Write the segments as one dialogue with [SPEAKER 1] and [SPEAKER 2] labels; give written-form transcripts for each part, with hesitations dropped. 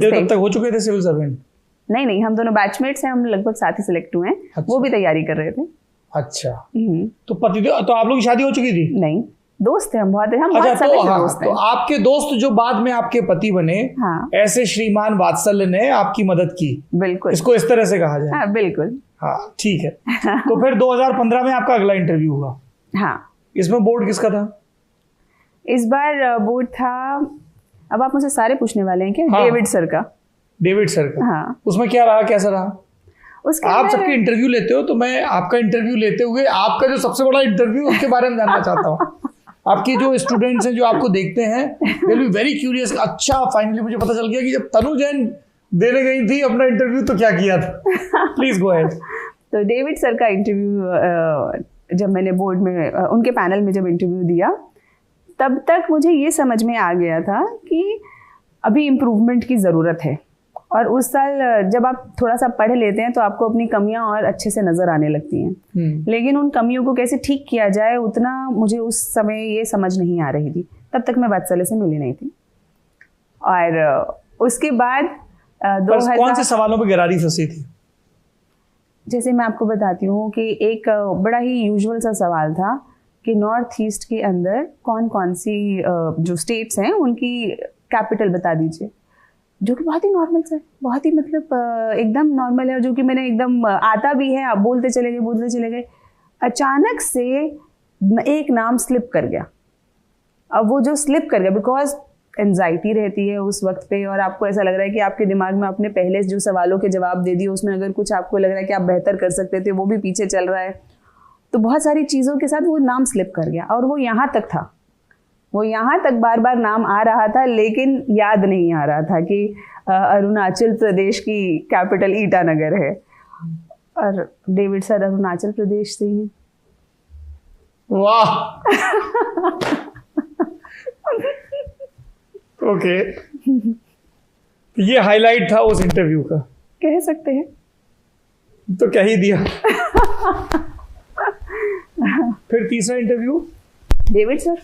[SPEAKER 1] तब तक हो चुके थे सिविल सर्वेंट?
[SPEAKER 2] नहीं, हम दोनों बैचमेट्स हैं, हम लगभग साथ ही सिलेक्ट हुए हैं। अच्छा। वो भी तैयारी कर रहे थे।
[SPEAKER 1] अच्छा। तो तो आप लोग की शादी हो चुकी थी?
[SPEAKER 2] नहीं, दोस्त थे हम बहुत
[SPEAKER 1] अच्छा,
[SPEAKER 2] बहुत
[SPEAKER 1] तो दोस्त हैं। तो आपके दोस्त जो बाद में आपके पति बने,
[SPEAKER 2] हाँ,
[SPEAKER 1] ऐसे श्रीमान वात्सल्य ने आपकी मदद की?
[SPEAKER 2] बिल्कुल,
[SPEAKER 1] इसको इस तरह से कहा जाए?
[SPEAKER 2] हाँ, बिल्कुल।
[SPEAKER 1] हाँ, ठीक है। तो फिर 2015 में आपका अगला इंटरव्यू हुआ?
[SPEAKER 2] हाँ।
[SPEAKER 1] इसमें बोर्ड किसका था?
[SPEAKER 2] इस बार बोर्ड था, अब आप मुझे सारे पूछने वाले हैं क्या?
[SPEAKER 1] हाँ,
[SPEAKER 2] डेविड सर का।
[SPEAKER 1] डेविड सर का?
[SPEAKER 2] हाँ।
[SPEAKER 1] उसमें क्या रहा, कैसा रहा? आप सबके इंटरव्यू लेते हो, तो मैं आपका इंटरव्यू लेते हुए आपका जो सबसे बड़ा इंटरव्यू उसके बारे में जानना चाहता हूँ। आपके जो स्टूडेंट्स हैं जो आपको देखते हैं, they will be very curious. अच्छा, फाइनली मुझे पता चल गया कि जब तनु जैन देने गई थी अपना इंटरव्यू तो क्या किया था। Please go ahead.
[SPEAKER 2] तो डेविड सर का इंटरव्यू जब मैंने बोर्ड में उनके पैनल में जब इंटरव्यू दिया, तब तक मुझे ये समझ में आ गया था कि अभी इम्प्रूवमेंट की ज़रूरत है। और उस साल जब आप थोड़ा सा पढ़ लेते हैं तो आपको अपनी कमियां और अच्छे से नज़र आने लगती हैं। लेकिन उन कमियों को कैसे ठीक किया जाए, उतना मुझे उस समय ये समझ नहीं आ रही थी। तब तक मैं वात्सल्य से मिली नहीं थी। और उसके बाद
[SPEAKER 1] कौन से सवालों पर गरारी फंसी थी?
[SPEAKER 2] जैसे मैं आपको बताती हूँ कि एक बड़ा ही यूजुअल सा सवाल था कि नॉर्थ ईस्ट के अंदर कौन कौन सी जो स्टेट्स हैं उनकी कैपिटल बता दीजिए, जो कि बहुत ही नॉर्मल है, बहुत ही मतलब एकदम नॉर्मल है, और जो कि मैंने एकदम आता भी है। आप बोलते चले गए। अचानक से एक नाम स्लिप कर गया। अब वो जो स्लिप कर गया, बिकॉज एंजाइटी रहती है उस वक्त पे, और आपको ऐसा लग रहा है कि आपके दिमाग में आपने पहले जो सवालों के जवाब दे दिए, उसमें अगर कुछ आपको लग रहा है कि आप बेहतर कर सकते थे, वो भी पीछे चल रहा है। तो बहुत सारी चीज़ों के साथ वो नाम स्लिप कर गया, और वो यहाँ तक था, वो यहाँ तक बार बार नाम आ रहा था, लेकिन याद नहीं आ रहा था कि अरुणाचल प्रदेश की कैपिटल ईटानगर है। और डेविड सर अरुणाचल प्रदेश से ही।
[SPEAKER 1] वाह। ओके। ये हाईलाइट था उस इंटरव्यू का,
[SPEAKER 2] कह सकते हैं।
[SPEAKER 1] तो कह ही दिया। फिर तीसरा इंटरव्यू
[SPEAKER 2] डेविड सर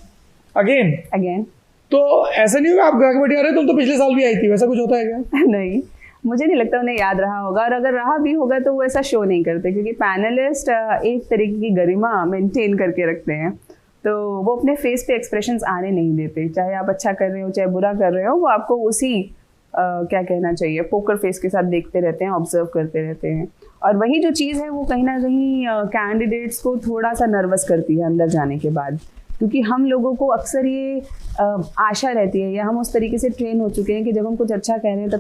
[SPEAKER 2] अगेन।
[SPEAKER 1] तो ऐसा नहीं होगा आप घर बैठे आ रहे, तुम तो पिछले साल भी आई थी, वैसा कुछ होता है क्या?
[SPEAKER 2] नहीं, मुझे नहीं लगता उन्हें याद रहा होगा, और अगर रहा भी होगा तो वो ऐसा शो नहीं करते, क्योंकि पैनलिस्ट एक तरीके की गरिमा मेंटेन करके रखते हैं। तो वो अपने फेस पे एक्सप्रेशंस आने नहीं देते, चाहे आप अच्छा कर रहे हो चाहे बुरा कर रहे हो, वो आपको उसी क्या कहना चाहिए, पोकर फेस के साथ देखते रहते हैं, ऑब्जर्व करते रहते हैं। और वही जो चीज़ है वो कहीं ना कहीं कैंडिडेट्स को थोड़ा सा नर्वस करती है अंदर जाने के बाद, क्योंकि हम लोगों को अक्सर ये आशा रहती है, या हम उस तरीके से ट्रेन हो चुके हैं कि जब हम कुछ अच्छा कह रहे हैं तब